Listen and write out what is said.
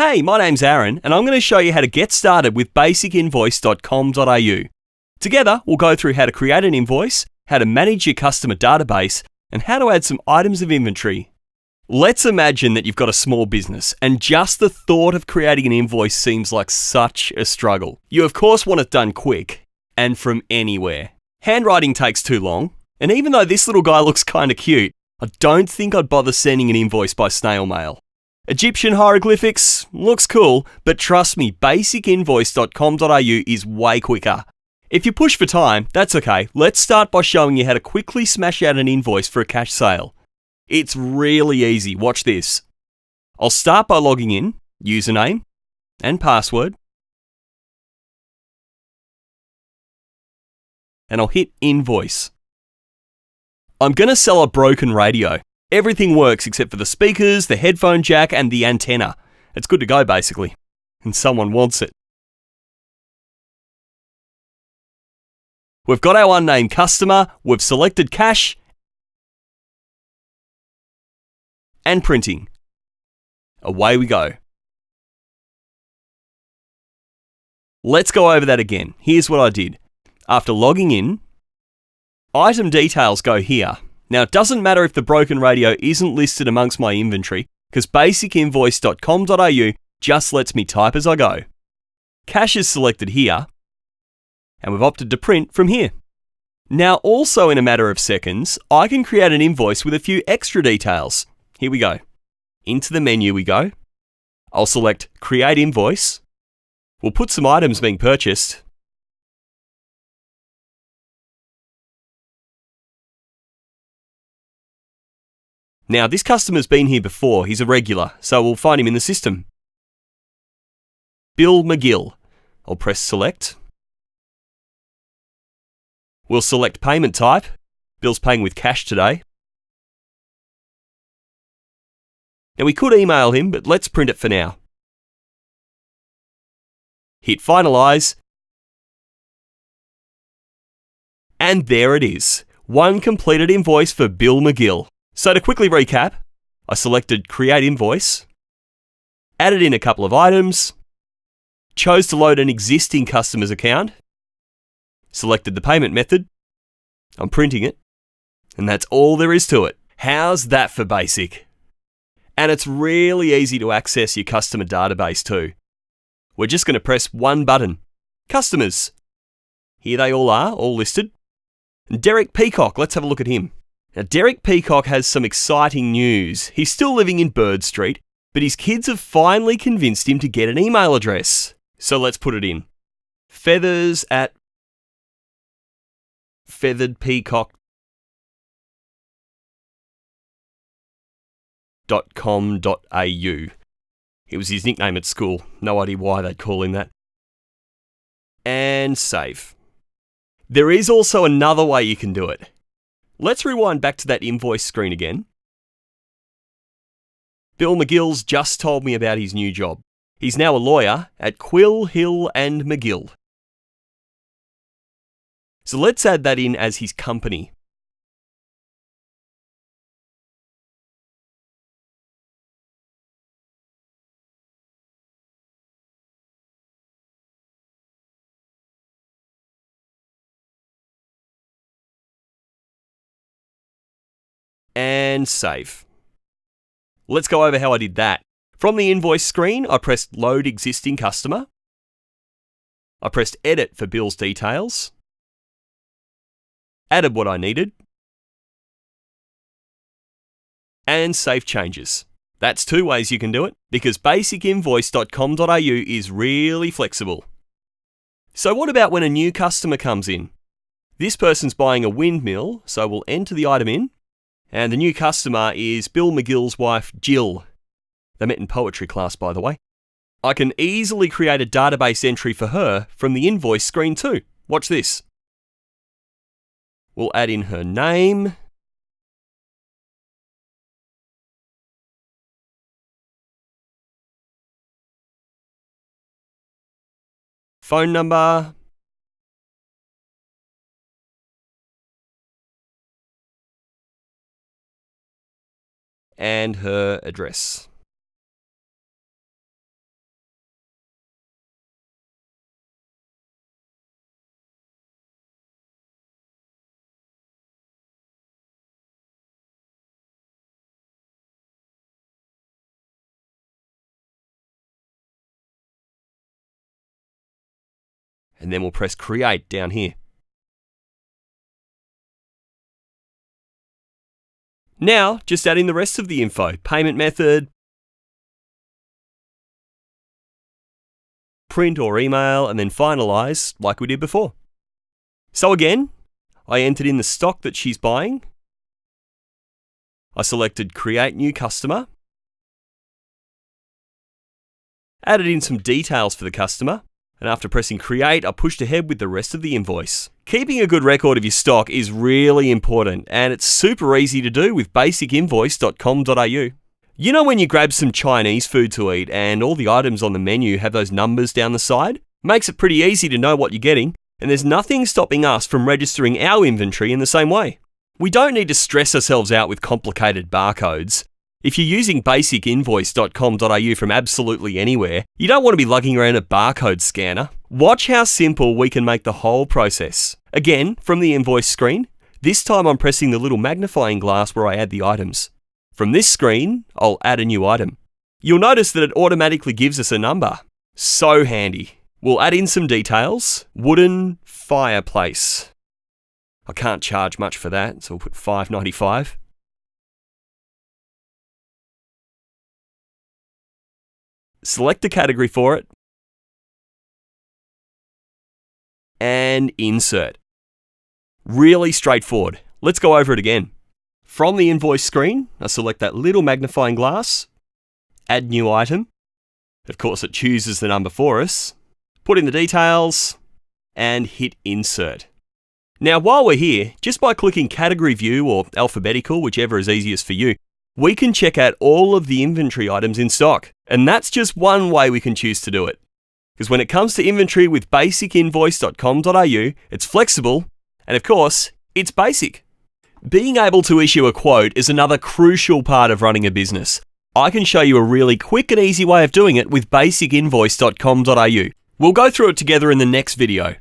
Hey, my name's Aaron, and I'm going to show you how to get started with basicinvoice.com.au. Together, we'll go through how to create an invoice, how to manage your customer database, and how to add some items of inventory. Let's imagine that you've got a small business, and just the thought of creating an invoice seems like such a struggle. You of course want it done quick, and from anywhere. Handwriting takes too long, and even though this little guy looks kinda cute, I don't think I'd bother sending an invoice by snail mail. Egyptian hieroglyphics looks cool, but trust me, basicinvoice.com.au is way quicker. If you push for time, that's okay. Let's start by showing you how to quickly smash out an invoice for a cash sale. It's really easy, watch this. I'll start by logging in, username and password, and I'll hit invoice. I'm going to sell a broken radio. Everything works except for the speakers, the headphone jack, and the antenna. It's good to go basically, and someone wants it. We've got our unnamed customer, we've selected cash, and printing. Away we go. Let's go over that again. Here's what I did. After logging in, item details go here. Now, it doesn't matter if the broken radio isn't listed amongst my inventory, because basicinvoice.com.au just lets me type as I go. Cash is selected here, and we've opted to print from here. Now, also in a matter of seconds, I can create an invoice with a few extra details. Here we go. Into the menu we go. I'll select Create Invoice. We'll put some items being purchased. Now, this customer's been here before, he's a regular, so we'll find him in the system. Bill McGill. I'll press Select. We'll select payment type. Bill's paying with cash today. Now, we could email him, but let's print it for now. Hit Finalize. And there it is. One completed invoice for Bill McGill. So to quickly recap, I selected Create Invoice, added in a couple of items, chose to load an existing customer's account, selected the payment method, I'm printing it, and that's all there is to it. How's that for basic? And it's really easy to access your customer database too. We're just going to press one button, Customers. Here they all are, all listed. And Derek Peacock, let's have a look at him. Now, Derek Peacock has some exciting news. He's still living in Bird Street, but his kids have finally convinced him to get an email address. So let's put it in. feathers@featheredpeacock.com.au. It was his nickname at school. No idea why they'd call him that. And save. There is also another way you can do it. Let's rewind back to that invoice screen again. Bill McGill's just told me about his new job. He's now a lawyer at Quill, Hill and McGill. So let's add that in as his company. And save. Let's go over how I did that. From the invoice screen, I pressed Load Existing Customer. I pressed Edit for Bill's details. Added what I needed. And save changes. That's two ways you can do it, because basicinvoice.com.au is really flexible. So what about when a new customer comes in? This person's buying a windmill, so we'll enter the item in. And the new customer is Bill McGill's wife, Jill. They met in poetry class, by the way. I can easily create a database entry for her from the invoice screen too. Watch this. We'll add in her name, phone number, and her address. and then we'll press Create down here. Now, just add in the rest of the info, payment method, print or email, and then finalize like we did before. So again, I entered in the stock that she's buying. I selected Create New Customer. Added in some details for the customer, and after pressing Create, I pushed ahead with the rest of the invoice. Keeping a good record of your stock is really important, and it's super easy to do with basicinvoice.com.au. You know when you grab some Chinese food to eat and all the items on the menu have those numbers down the side? Makes it pretty easy to know what you're getting, and there's nothing stopping us from registering our inventory in the same way. We don't need to stress ourselves out with complicated barcodes. If you're using basicinvoice.com.au from absolutely anywhere, you don't want to be lugging around a barcode scanner. Watch how simple we can make the whole process. Again, from the invoice screen, this time I'm pressing the little magnifying glass where I add the items. From this screen, I'll add a new item. You'll notice that it automatically gives us a number. So handy. We'll add in some details. Wooden fireplace. I can't charge much for that, so we'll put $5.95. Select a category for it, and insert. Really straightforward. Let's go over it again. From the invoice screen, I select that little magnifying glass, add new item. Of course, it chooses the number for us. Put in the details, and hit insert. Now, while we're here, just by clicking category view or alphabetical, whichever is easiest for you, we can check out all of the inventory items in stock. And that's just one way we can choose to do it. Because when it comes to inventory with basicinvoice.com.au, it's flexible, and of course, it's basic. Being able to issue a quote is another crucial part of running a business. I can show you a really quick and easy way of doing it with basicinvoice.com.au. We'll go through it together in the next video.